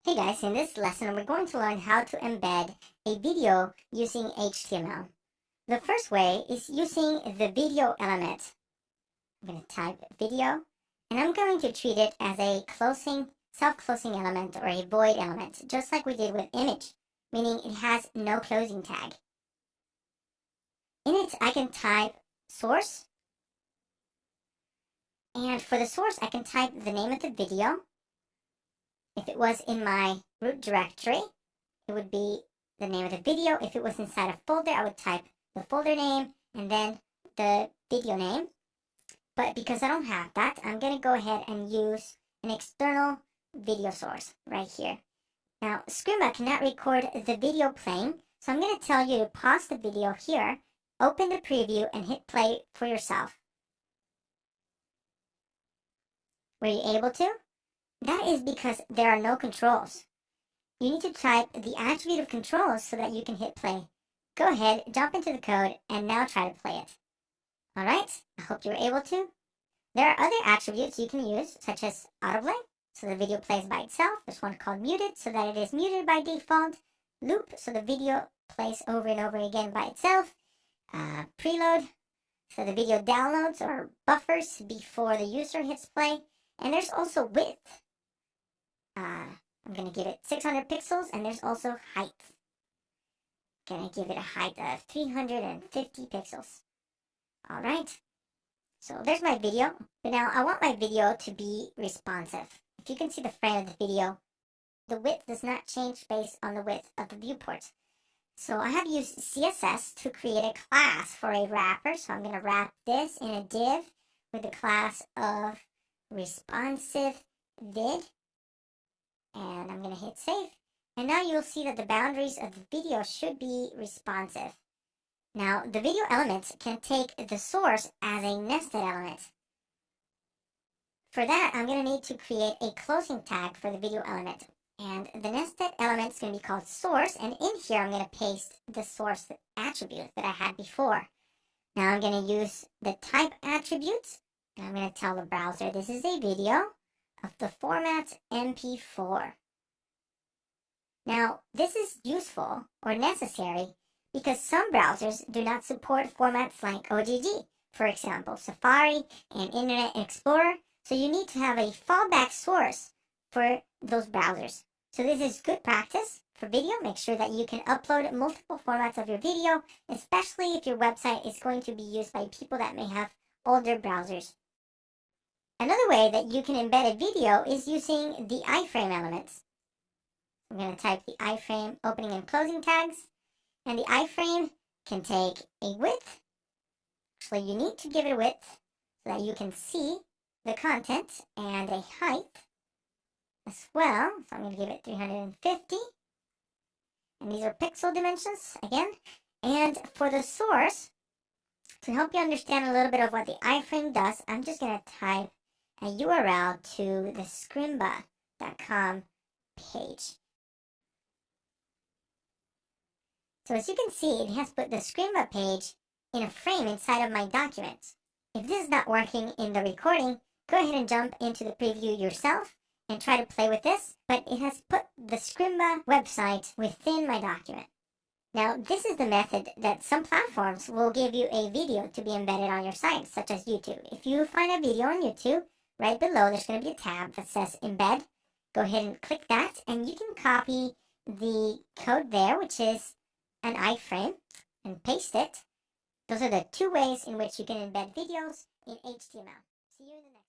Hey guys, in this lesson we're going to learn how to embed a video using HTML. The first way is using the video element. I'm going to type video and I'm going to treat it as a self-closing element or a void element, just like we did with image, meaning it has no closing tag. In it I can type source, and for the source I can type the name of the video. If it was in my root directory, it would be the name of the video. If it was inside a folder, I would type the folder name and then the video name. But because I don't have that, I'm going to go ahead and use an external video source right here. Now, Screama cannot record the video playing, so I'm going to tell you to pause the video here, open the preview, and hit play for yourself. Were you able to? That is because there are no controls. You need to type the attribute of controls so that you can hit play. Go ahead, jump into the code, and now try to play it. Alright, I hope you were able to. There are other attributes you can use, such as autoplay, so the video plays by itself. There's one called muted, so that it is muted by default. Loop, so the video plays over and over again by itself. Preload, so the video downloads or buffers before the user hits play. And there's also width. I'm going to give it 600 pixels, and there's also height. Going to give it a height of 350 pixels. Alright, so there's my video, but now I want my video to be responsive. If you can see the frame of the video, the width does not change based on the width of the viewport. So I have used CSS to create a class for a wrapper, so I'm going to wrap this in a div with the class of responsive vid, and I'm going to hit save, and now you'll see that the boundaries of the video should be responsive. Now the video element can take the source as a nested element. For that, I'm going to need to create a closing tag for the video element, and the nested element is going to be called source, and in here I'm going to paste the source attribute that I had before. Now I'm going to use the type attributes. And I'm going to tell the browser this is a video of the format MP4. Now, this is useful or necessary because some browsers do not support formats like OGG, for example, Safari and Internet Explorer. So you need to have a fallback source for those browsers. So this is good practice for video. Make sure that you can upload multiple formats of your video, especially if your website is going to be used by people that may have older browsers. Another way that you can embed a video is using the iframe elements. I'm going to type the iframe opening and closing tags, and the iframe can take a width. Actually, you need to give it a width so that you can see the content, and a height as well. So I'm going to give it 350, and these are pixel dimensions again. And for the source, to help you understand a little bit of what the iframe does, I'm just going to type a URL to the screama.com page. So as you can see, it has put the Screama page in a frame inside of my document. If this is not working in the recording, go ahead and jump into the preview yourself and try to play with this, but it has put the Screama website within my document. Now, this is the method that some platforms will give you a video to be embedded on your site, such as YouTube. If you find a video on YouTube, right below there's going to be a tab that says embed. Go ahead and click that, and you can copy the code there, which is an iframe, and paste it. Those are the two ways in which you can embed videos in HTML. See you in the next